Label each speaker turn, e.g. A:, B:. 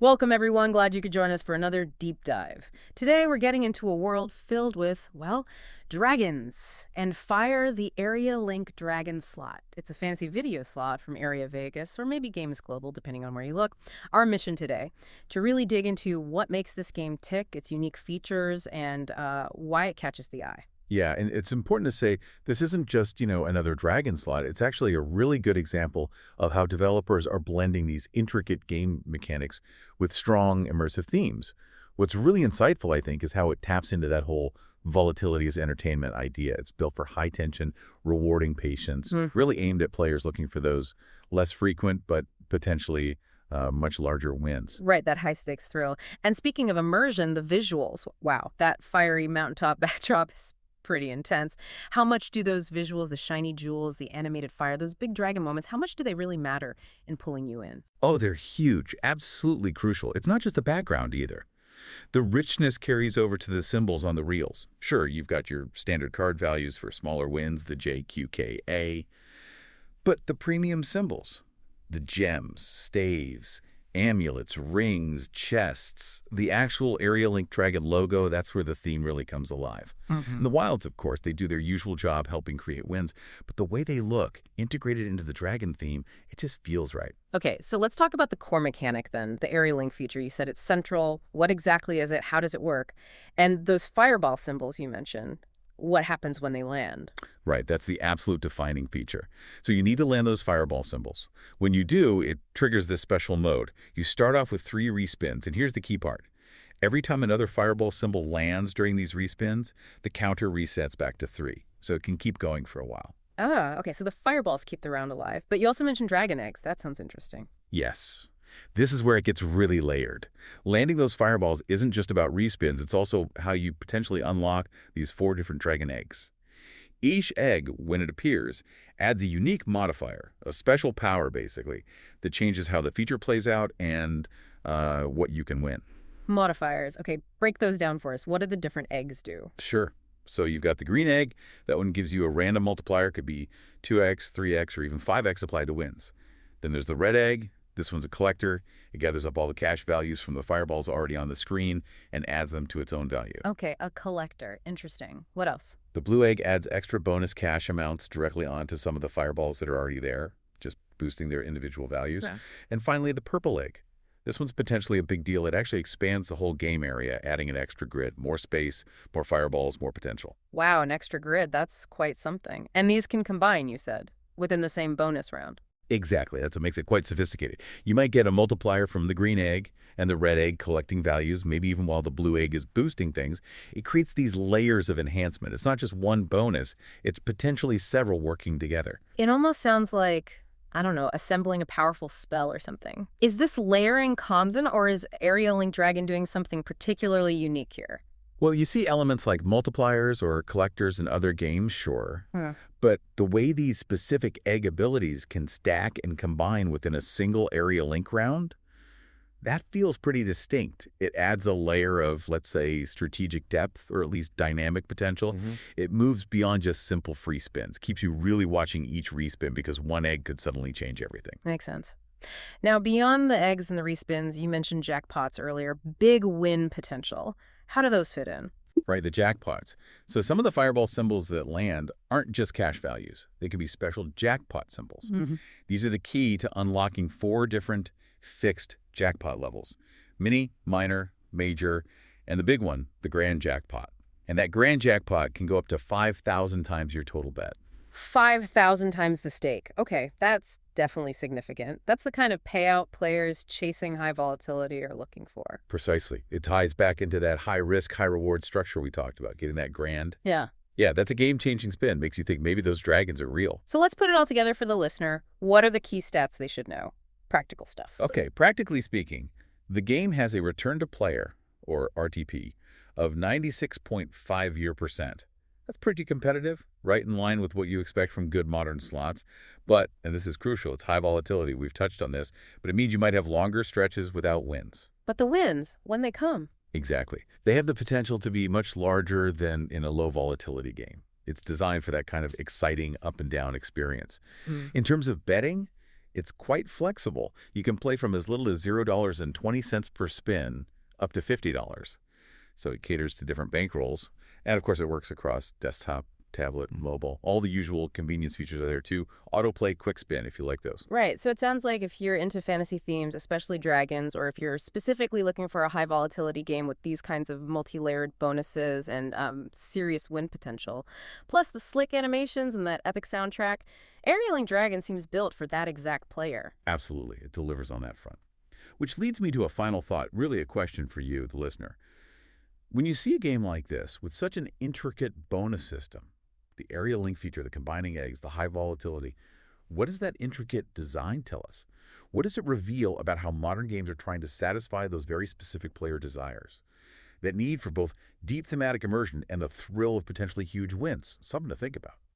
A: Welcome, everyone. Glad you could join us for another deep dive. Today, we're getting into a world filled with, well, dragons and Fire the Area Link Dragon slot. It's a fantasy video slot from Area Vegas, or maybe Games Global, depending on where you look. Our mission today, to really dig into what makes this game tick, its unique features, and why it catches the eye.
B: Yeah, and it's important to say this isn't just, another dragon slot. It's actually a really good example of how developers are blending these intricate game mechanics with strong immersive themes. What's really insightful, I think, is how it taps into that whole volatility as entertainment idea. It's built for high tension, rewarding patience, really aimed at players looking for those less frequent but potentially much larger wins.
A: Right, that high-stakes thrill. And speaking of immersion, the visuals, wow, that fiery mountaintop backdrop is pretty intense. How much do those visuals, the shiny jewels, the animated fire, those big dragon moments, how much do they really matter in pulling you in?
B: Oh, they're huge, absolutely crucial. It's not just the background either. The richness carries over to the symbols on the reels. Sure, you've got your standard card values for smaller wins, the J, Q, K, A, but the premium symbols, the gems, staves, amulets, rings, chests, the actual Area Link Dragon logo, that's where the theme really comes alive. And the wilds, of course, they do their usual job helping create wins, but the way they look, integrated into the dragon theme, it just feels right.
A: Okay, so let's talk about the core mechanic then, the Area Link feature. You said it's central. What exactly is it? How does it work? And those fireball symbols you mentioned, what happens when they land?
B: Right, that's the absolute defining feature. So you need to land those fireball symbols. When you do, it triggers this special mode. You start off with 3 respins, and here's the key part. Every time another fireball symbol lands during these respins, the counter resets back to 3, so it can keep going for a while.
A: Ah, okay, so the fireballs keep the round alive. But you also mentioned dragon eggs. That sounds interesting.
B: Yes. This is where it gets really layered. Landing those fireballs isn't just about respins, it's also how you potentially unlock these 4 different dragon eggs. Each egg, when it appears, adds a unique modifier, a special power basically, that changes how the feature plays out and what you can win.
A: Modifiers. Okay, break those down for us. What do the different eggs do?
B: Sure. So you've got the green egg. That one gives you a random multiplier. Could be 2x, 3x, or even 5x applied to wins. Then there's the red egg. This one's a collector. It gathers up all the cash values from the fireballs already on the screen and adds them to its own value.
A: Okay, a collector. Interesting. What else?
B: The blue egg adds extra bonus cash amounts directly onto some of the fireballs that are already there, just boosting their individual values.
A: Yeah.
B: And finally, the purple egg. This one's potentially a big deal. It actually expands the whole game area, adding an extra grid, more space, more fireballs, more potential.
A: Wow, an extra grid. That's quite something. And these can combine, you said, within the same bonus round.
B: Exactly. That's what makes it quite sophisticated. You might get a multiplier from the green egg and the red egg collecting values, maybe even while the blue egg is boosting things. It creates these layers of enhancement. It's not just one bonus. It's potentially several working together.
A: It almost sounds like, I don't know, assembling a powerful spell or something. Is this layering common, or is Area Link Dragon doing something particularly unique here?
B: Well, you see elements like multipliers or collectors in other games, sure. But the way these specific egg abilities can stack and combine within a single Area Link round, that feels pretty distinct. It adds a layer of, let's say, strategic depth or at least dynamic potential. It moves beyond just simple free spins, keeps you really watching each respin because one egg could suddenly change everything.
A: Makes sense. Now, beyond the eggs and the respins, you mentioned jackpots earlier. Big win potential. How do those fit in?
B: Right, the jackpots. So some of the fireball symbols that land aren't just cash values. They can be special jackpot symbols. These are the key to unlocking 4 different fixed jackpot levels: mini, minor, major, and the big one, the grand jackpot. And that grand jackpot can go up to 5,000 times your total bet.
A: 5,000 times the stake. Okay, that's definitely significant. That's the kind of payout players chasing high volatility are looking for.
B: Precisely. It ties back into that high-risk, high-reward structure we talked about, getting that grand.
A: Yeah.
B: Yeah, that's a game-changing spin. Makes you think maybe those dragons are real.
A: So let's put it all together for the listener. What are the key stats they should know? Practical stuff.
B: Okay, practically speaking, the game has a return to player, or RTP, of 96.5%. That's pretty competitive, right in line with what you expect from good modern slots. But, and this is crucial, it's high volatility. We've touched on this, but it means you might have longer stretches without wins.
A: But the wins, when they come.
B: Exactly. They have the potential to be much larger than in a low volatility game. It's designed for that kind of exciting up and down experience. In terms of betting, It's quite flexible. You can play from as little as $0.20 per spin up to $50. So it caters to different bankrolls. And of course, it works across desktop, tablet, mobile. All the usual convenience features are there too. Autoplay, quick spin if you like those.
A: Right. So it sounds like if you're into fantasy themes, especially dragons, or if you're specifically looking for a high volatility game with these kinds of multi-layered bonuses and serious win potential, plus the slick animations and that epic soundtrack, Aerialing Dragon seems built for that exact player.
B: Absolutely. It delivers on that front. Which leads me to a final thought, really a question for you, the listener. When you see a game like this with such an intricate bonus system, the area link feature, the combining eggs, the high volatility, what does that intricate design tell us? What does it reveal about how modern games are trying to satisfy those very specific player desires? That need for both deep thematic immersion and the thrill of potentially huge wins. Something to think about.